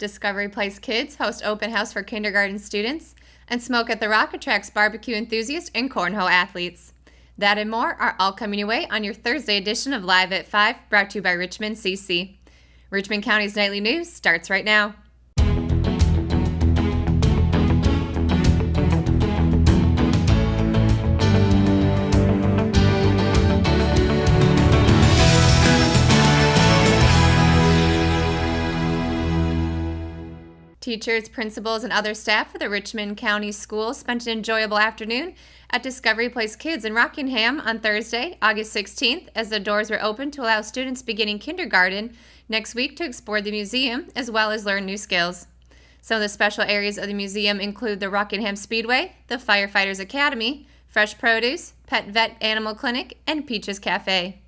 Discovery Place Kids host open house for kindergarten students, and Smoke at the Rock attracts barbecue enthusiasts and cornhole athletes. That and more are all coming your way on your Thursday edition of Live at 5, brought to you by Richmond CC. Richmond County's Nightly News starts right now. Teachers, principals, and other staff of the Richmond County Schools spent an enjoyable afternoon at Discovery Place Kids in Rockingham on Thursday, August 16th, as the doors were opened to allow students beginning kindergarten next week to explore the museum as well as learn new skills. Some of the special areas of the museum include the Rockingham Speedway, the Firefighters Academy, Fresh Produce, Pet Vet Animal Clinic, and Peaches Cafe.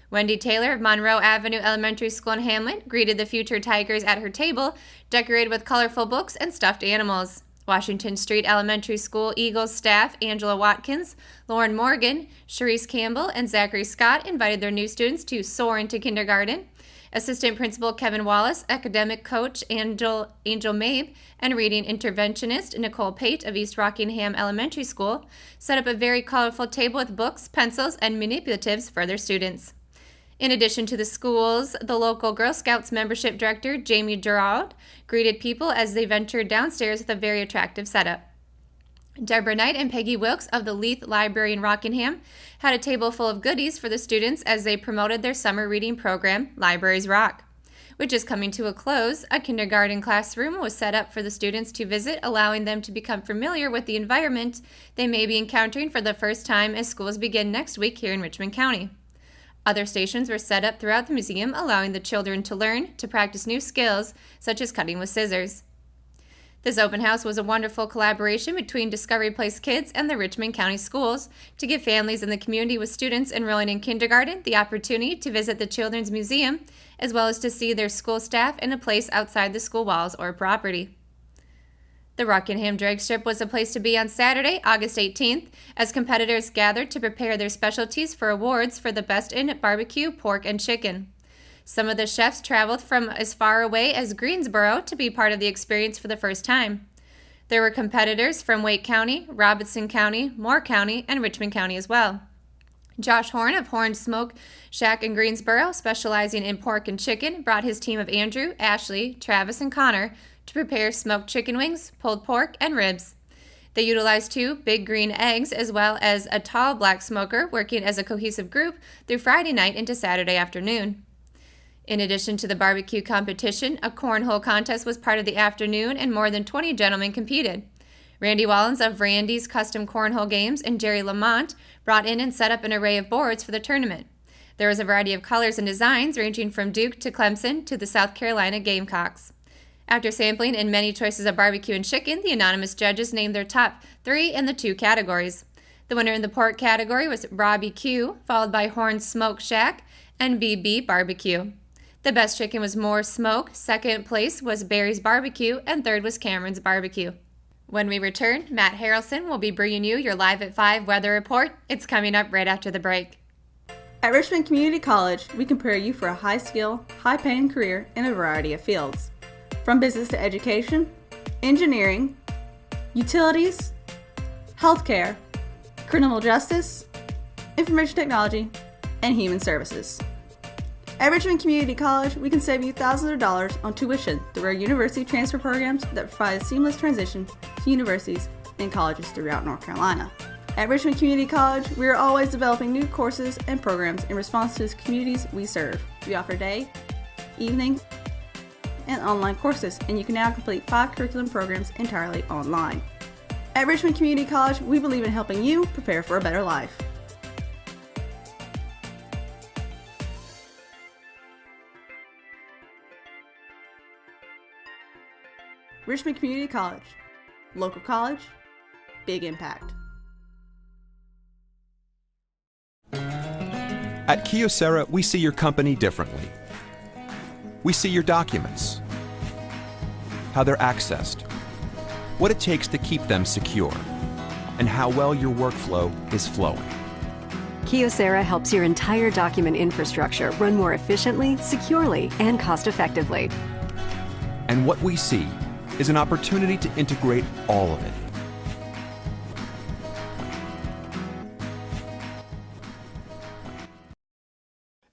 Wendy Taylor of Monroe Avenue Elementary School in Hamlet greeted the future Tigers at her table, decorated with colorful books and stuffed animals. Washington Street Elementary School Eagles staff Angela Watkins, Lauren Morgan, Sharice Campbell, and Zachary Scott invited their new students to soar into kindergarten. Assistant Principal Kevin Wallace, Academic Coach Angel Mabe, and Reading Interventionist Nicole Pate of East Rockingham Elementary School set up a very colorful table with books, pencils, and manipulatives for their students. In addition to the schools, the local Girl Scouts membership director, Jamie Gerard, greeted people as they ventured downstairs with a very attractive setup. Deborah Knight and Peggy Wilkes of the Leith Library in Rockingham had a table full of goodies for the students as they promoted their summer reading program, Libraries Rock. Which is coming to a close, a kindergarten classroom was set up for the students to visit, allowing them to become familiar with the environment they may be encountering for the first time as schools begin next week here in Richmond County. Other stations were set up throughout the museum, allowing the children to learn to practice new skills, such as cutting with scissors. This open house was a wonderful collaboration between Discovery Place Kids and the Richmond County Schools to give families in the community with students enrolling in kindergarten the opportunity to visit the Children's Museum, as well as to see their school staff in a place outside the school walls or property. The Rockingham Drag Strip was a place to be on Saturday, August 18th, as competitors gathered to prepare their specialties for awards for the best in barbecue, pork, and chicken. Some of the chefs traveled from as far away as Greensboro to be part of the experience for the first time. There were competitors from Wake County, Robeson County, Moore County, and Richmond County as well. Josh Horn of Horn Smoke Shack in Greensboro, specializing in pork and chicken, brought his team of Andrew, Ashley, Travis, and Connor to prepare smoked chicken wings, pulled pork, and ribs. They utilized 2 big green eggs as well as a tall black smoker, working as a cohesive group through Friday night into Saturday afternoon. In addition to the barbecue competition, a cornhole contest was part of the afternoon and more than 20 gentlemen competed. Randy Wallens of Randy's Custom Cornhole Games and Jerry Lamont brought in and set up an array of boards for the tournament. There was a variety of colors and designs ranging from Duke to Clemson to the South Carolina Gamecocks. After sampling in many choices of barbecue and chicken, the anonymous judges named their top 3 in the 2 categories. The winner in the pork category was Robbie Q, followed by Horn Smoke Shack and BB Barbecue. The best chicken was Moore Smoke, second place was Barry's Barbecue, and third was Cameron's Barbecue. When we return, Matt Harrelson will be bringing you your Live at 5 weather report. It's coming up right after the break. At Richmond Community College, we can prepare you for a high-skill, high-paying career in a variety of fields. From business to education, engineering, utilities, healthcare, criminal justice, information technology, and human services. At Richmond Community College, we can save you thousands of dollars on tuition through our university transfer programs that provide a seamless transition to universities and colleges throughout North Carolina. At Richmond Community College, we are always developing new courses and programs in response to the communities we serve. We offer day, evening, and online courses, and you can now complete 5 curriculum programs entirely online. At Richmond Community College, we believe in helping you prepare for a better life. Richmond Community College. Local college, big impact. At Kyocera, we see your company differently. We see your documents, how they're accessed, what it takes to keep them secure, and how well your workflow is flowing. Kyocera helps your entire document infrastructure run more efficiently, securely, and cost-effectively. And what we see is an opportunity to integrate all of it.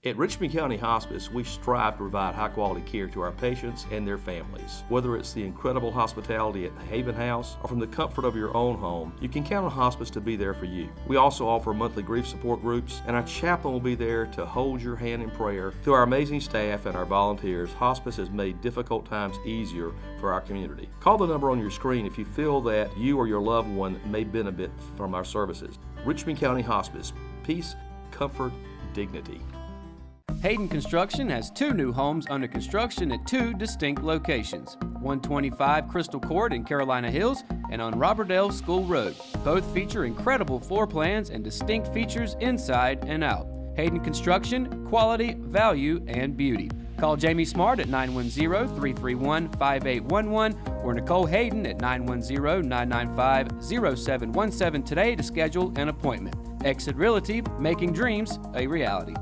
At Richmond County Hospice, we strive to provide high-quality care to our patients and their families. Whether it's the incredible hospitality at the Haven House or from the comfort of your own home, you can count on hospice to be there for you. We also offer monthly grief support groups, and our chaplain will be there to hold your hand in prayer. Through our amazing staff and our volunteers, hospice has made difficult times easier for our community. Call the number on your screen if you feel that you or your loved one may benefit from our services. Richmond County Hospice. Peace, comfort, dignity. Hayden Construction has 2 new homes under construction at 2 distinct locations, 125 Crystal Court in Carolina Hills and on Robertdale School Road. Both feature incredible floor plans and distinct features inside and out. Hayden Construction, quality, value, and beauty. Call Jamie Smart at 910-331-5811 or Nicole Hayden at 910-995-0717 today to schedule an appointment. Exit Realty, making dreams a reality.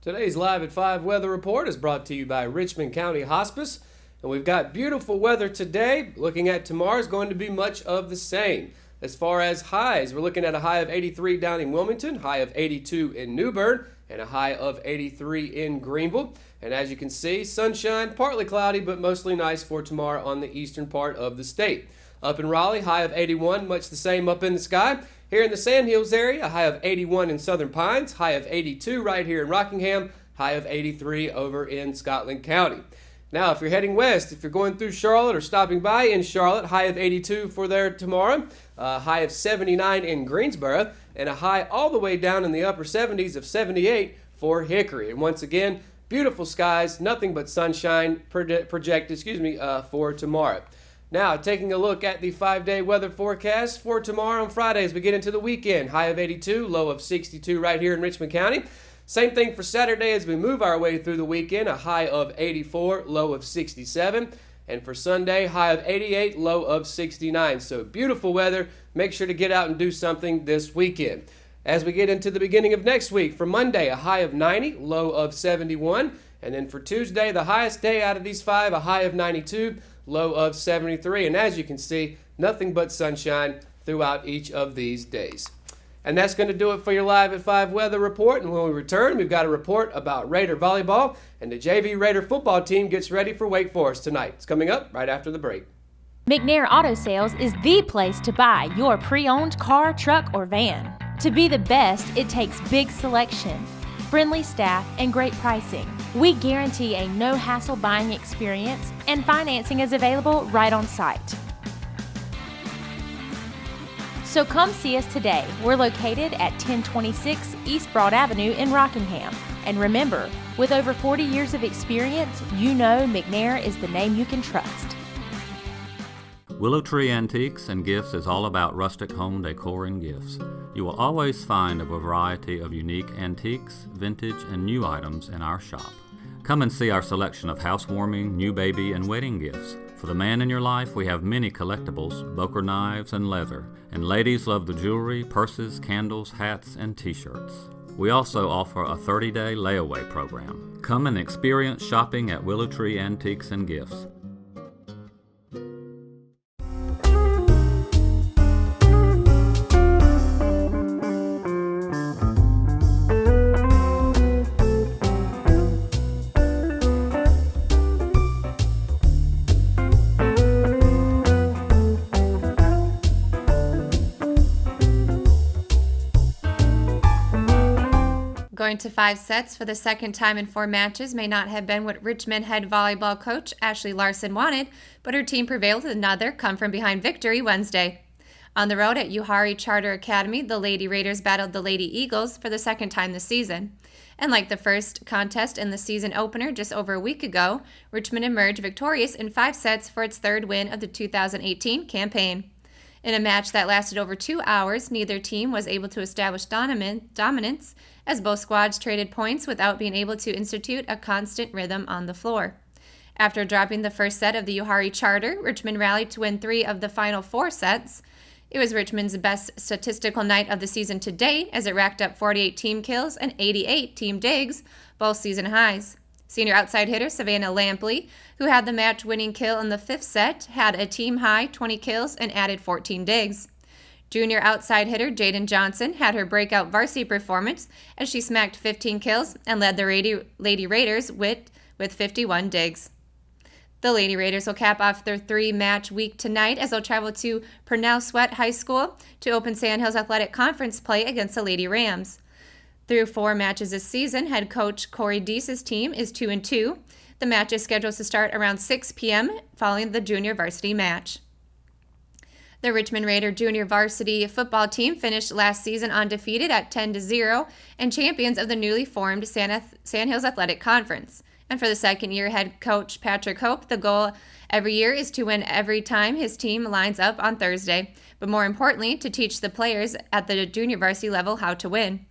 Today's Live at 5 weather report is brought to you by Richmond County Hospice. And we've got beautiful weather today. Looking at tomorrow is going to be much of the same. As far as highs, we're looking at a high of 83 down in Wilmington, high of 82 in New Bern, and a high of 83 in Greenville. And as you can see, sunshine, partly cloudy, but mostly nice for tomorrow on the eastern part of the state. Up in Raleigh, high of 81, much the same up in the sky. Here in the Sandhills area, a high of 81 in Southern Pines, high of 82 right here in Rockingham, high of 83 over in Scotland County. Now, if you're heading west, if you're going through Charlotte or stopping by in Charlotte, high of 82 for there tomorrow, high of 79 in Greensboro, and a high all the way down in the upper 70s of 78 for Hickory. And once again, beautiful skies, nothing but sunshine projected for tomorrow. Now, taking a look at the 5-day weather forecast for tomorrow and Friday as we get into the weekend. High of 82, low of 62 right here in Richmond County. Same thing for Saturday as we move our way through the weekend. A high of 84, low of 67. And for Sunday, high of 88, low of 69. So beautiful weather. Make sure to get out and do something this weekend. As we get into the beginning of next week, for Monday, a high of 90, low of 71. And then for Tuesday, the highest day out of these 5, a high of 92, low of 73. And as you can see, nothing but sunshine throughout each of these days. And that's going to do it for your Live at 5 weather report. And when we return, we've got a report about Raider volleyball, and the JV Raider football team gets ready for Wake Forest tonight. It's coming up right after the break. McNair Auto Sales is the place to buy your pre-owned car, truck, or van. To be the best, it takes big selection, friendly staff, and great pricing. We guarantee a no-hassle buying experience, and financing is available right on site. So come see us today. We're located at 1026 East Broad Avenue in Rockingham. And remember, with over 40 years of experience, you know McNair is the name you can trust. Willow Tree Antiques and Gifts is all about rustic home decor and gifts. You will always find a variety of unique antiques, vintage, and new items in our shop. Come and see our selection of housewarming, new baby, and wedding gifts. For the man in your life, we have many collectibles, Boker knives, and leather. And ladies love the jewelry, purses, candles, hats, and t-shirts. We also offer a 30-day layaway program. Come and experience shopping at Willow Tree Antiques and Gifts. Going to 5 sets for the second time in 4 matches may not have been what Richmond head volleyball coach Ashley Larson wanted, but her team prevailed with another come-from-behind victory Wednesday. On the road at Uhari Charter Academy, the Lady Raiders battled the Lady Eagles for the second time this season. And like the first contest in the season opener just over a week ago, Richmond emerged victorious in 5 sets for its third win of the 2018 campaign. In a match that lasted over 2 hours, neither team was able to establish dominance, as both squads traded points without being able to institute a constant rhythm on the floor. After dropping the first set of the Uhari Charter, Richmond rallied to win 3 of the final 4 sets. It was Richmond's best statistical night of the season to date, as it racked up 48 team kills and 88 team digs, both season highs. Senior outside hitter Savannah Lampley, who had the match-winning kill in the 5th set, had a team-high 20 kills and added 14 digs. Junior outside hitter Jaden Johnson had her breakout varsity performance as she smacked 15 kills and led the Lady Raiders with 51 digs. The Lady Raiders will cap off their 3-match week tonight as they'll travel to Purnell Sweat High School to open Sandhills Athletic Conference play against the Lady Rams. Through 4 matches this season, head coach Corey Deese's team is 2-2. The match is scheduled to start around 6 p.m. following the junior varsity match. The Richmond Raider junior varsity football team finished last season undefeated at 10-0 and champions of the newly formed Sandhills Athletic Conference. And for the second year, head coach Patrick Hope, the goal every year is to win every time his team lines up on Thursday, but more importantly, to teach the players at the junior varsity level how to win.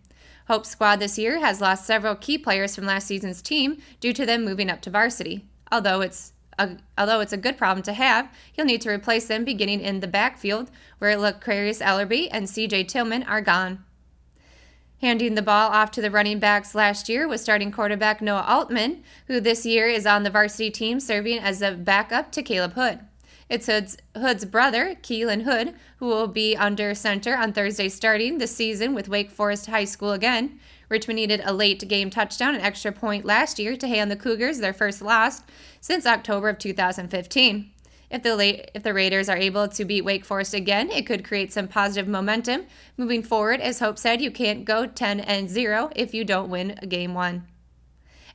Hope's squad this year has lost several key players from last season's team due to them moving up to varsity. Although it's a good problem to have, he'll need to replace them beginning in the backfield, where Lacarius Ellerby and C.J. Tillman are gone. Handing the ball off to the running backs last year was starting quarterback Noah Altman, who this year is on the varsity team serving as a backup to Caleb Hood. It's Hood's brother, Keelan Hood, who will be under center on Thursday starting the season with Wake Forest High School again. Richmond needed a late game touchdown and extra point last year to hand the Cougars their first loss since October of 2015. If the Raiders are able to beat Wake Forest again, it could create some positive momentum moving forward. As Hope said, you can't go 10-0 if you don't win Game 1.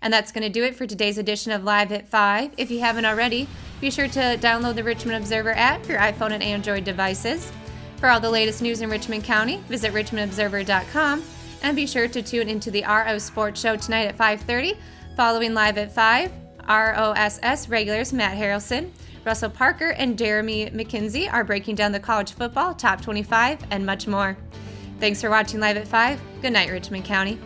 And that's going to do it for today's edition of Live at 5. If you haven't already, be sure to download the Richmond Observer app for your iPhone and Android devices. For all the latest news in Richmond County, visit richmondobserver.com, and be sure to tune into the RO Sports Show tonight at 5:30. Following Live at 5, ROSS regulars Matt Harrelson, Russell Parker, and Jeremy McKenzie are breaking down the college football top 25 and much more. Thanks for watching Live at 5. Good night, Richmond County.